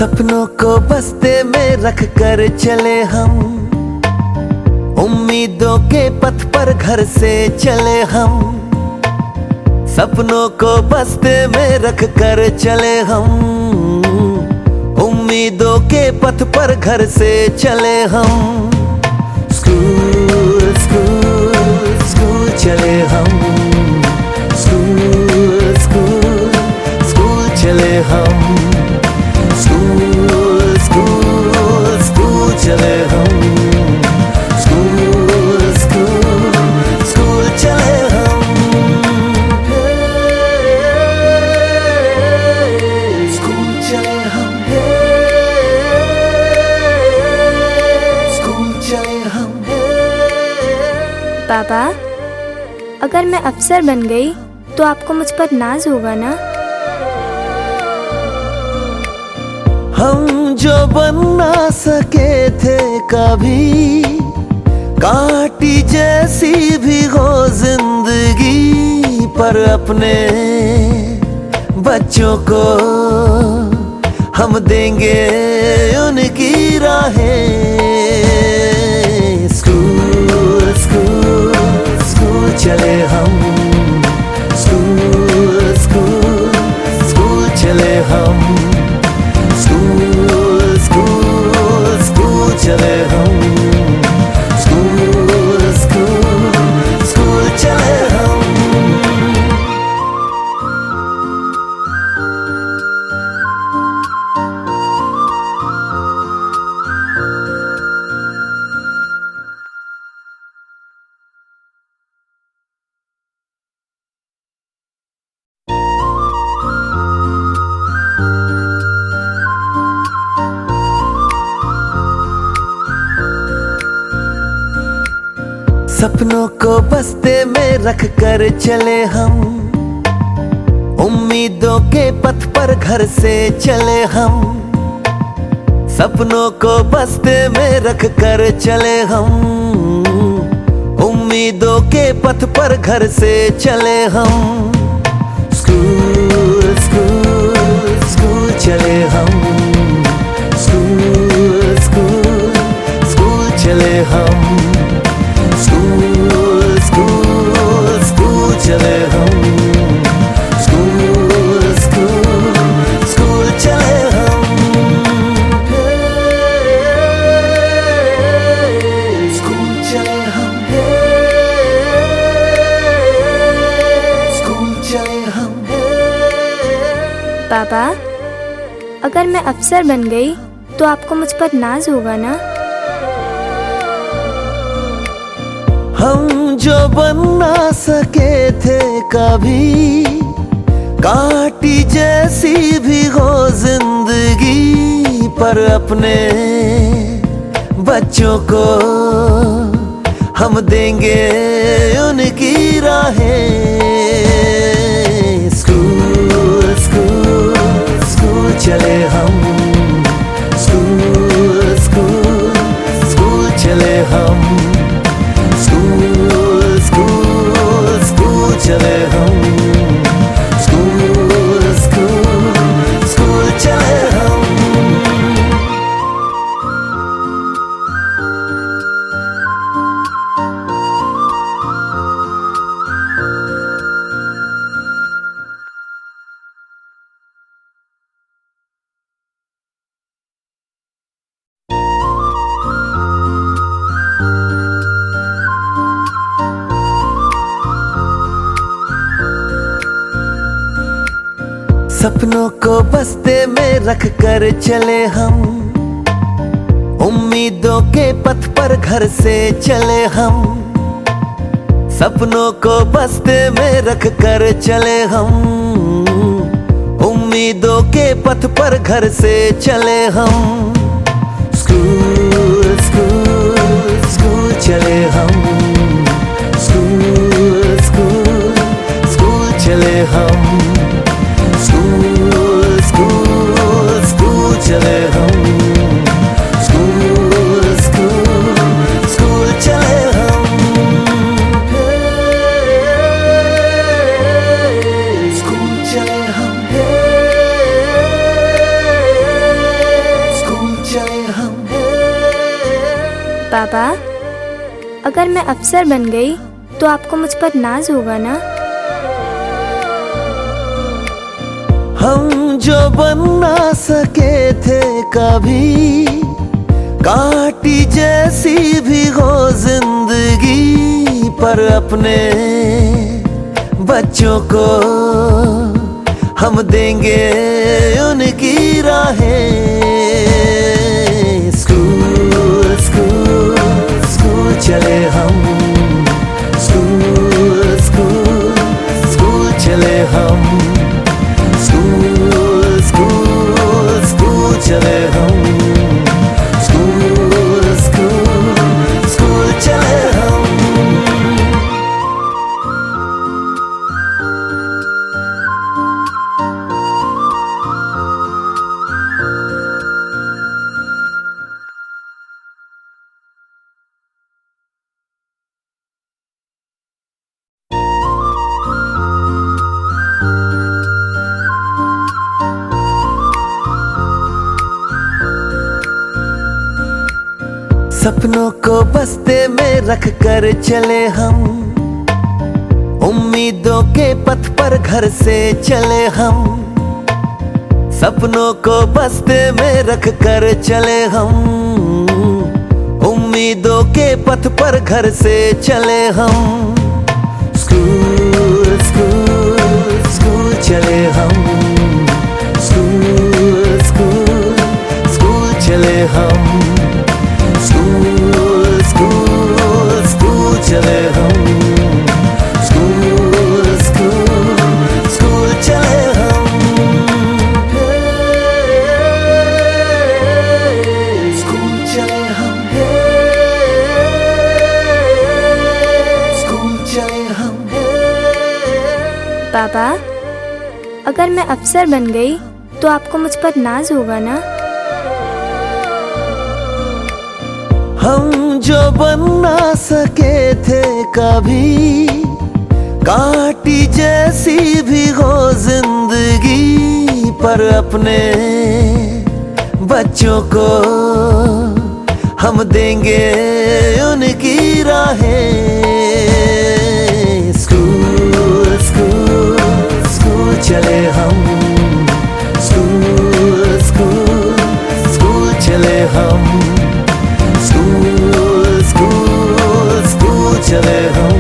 सपनों को बस्ते में रख कर चले हम, उम्मीदों के पथ पर घर से चले हम। सपनों को बस्ते में रख कर चले हम, उम्मीदों के पथ पर घर से चले हम। स्कूल स्कूल स्कूल चले हम, स्कूल स्कूल स्कूल चले हम, स्कूल स्कूल स्कूल चले हम, स्कूल स्कूल स्कूल चले हम। स्कूल चले हम, स्कूल चले हम। पापा, अगर मैं अफसर बन गई तो आपको मुझ पर नाज होगा ना? हम जो बन ना सके थे कभी, काटी जैसी भी हो जिंदगी, पर अपने बच्चों को हम देंगे उनकी राहें। स्कूल स्कूल स्कूल चले हम, स्कूल स्कूल स्कूल चले हम, स्कूल स्कूल स्कूल चले हम, स्कूल स्कूल स्कूल चले हम। सपनों को बस्ते में रख कर चले हम, उम्मीदों के पथ पर घर से चले हम। सपनों को बस्ते में रख कर चले हम, उम्मीदों के पथ पर घर से चले हम। स्कूल स्कूल स्कूल चले हम, स्कूल स्कूल स्कूल चले हम, स्कूल स्कूल स्कूल चले हम, स्कूल स्कूल स्कूल चले हम। स्कूल चले हम, स्कूल चले हम। पापा, अगर मैं अफसर बन गई तो आपको मुझ पर नाज होगा ना? हम जो बन ना सके थे कभी, काटी जैसी भी हो जिंदगी, पर अपने बच्चों को हम देंगे उनकी राहें। स्कूल स्कूल स्कूल चले हम, स्कूल स्कूल स्कूल चले हम, स्कूल स्कूल स्कूल चले हम, स्कूल स्कूल स्कूल चले हम। सपनों को बस्ते में रख कर चले हम, उम्मीदों के पथ पर घर से चले हम। सपनों को बस्ते में रख कर चले हम, उम्मीदों के पथ पर घर से चले हम। स्कूल स्कूल स्कूल चले हम, स्कूल स्कूल स्कूल चले हम, स्कूल स्कूल स्कूल चले हम, स्कूल स्कूल स्कूल चले हम। स्कूल चले हम, पापा, अगर मैं अफसर बन गई तो आपको मुझ पर नाज होगा ना? हम जो बन ना सके थे कभी, काटी जैसी भी हो जिंदगी, पर अपने बच्चों को हम देंगे उनकी राहें। स्कूल स्कूल स्कूल चले हम, स्कूल स्कूल स्कूल चले हम, स्कूल स्कूल स्कूल चले हम, स्कूल स्कूल स्कूल चले हम। सपनों को बस्ते में रख कर चले हम, उम्मीदों के पथ पर घर से चले हम। सपनों को बस्ते में रख कर चले हम, उम्मीदों के पथ पर घर से चले हम। स्कूल स्कूल स्कूल चले हम, स्कूल स्कूल स्कूल चले हम, स्कूल स्कूल स्कूल चले हम, स्कूल स्कूल स्कूल चले हम। स्कूल चले हम, स्कूल चले हम। पापा, अगर मैं अफसर बन गई तो आपको मुझ पर नाज होगा ना? हम जो बन ना सके थे कभी, काटी जैसी भी हो जिंदगी, पर अपने बच्चों को हम देंगे उनकी राहें। स्कूल स्कूल स्कूल चले हम, स्कूल स्कूल स्कूल चले हम, स्कूल स्कूल स्कूल चले हम।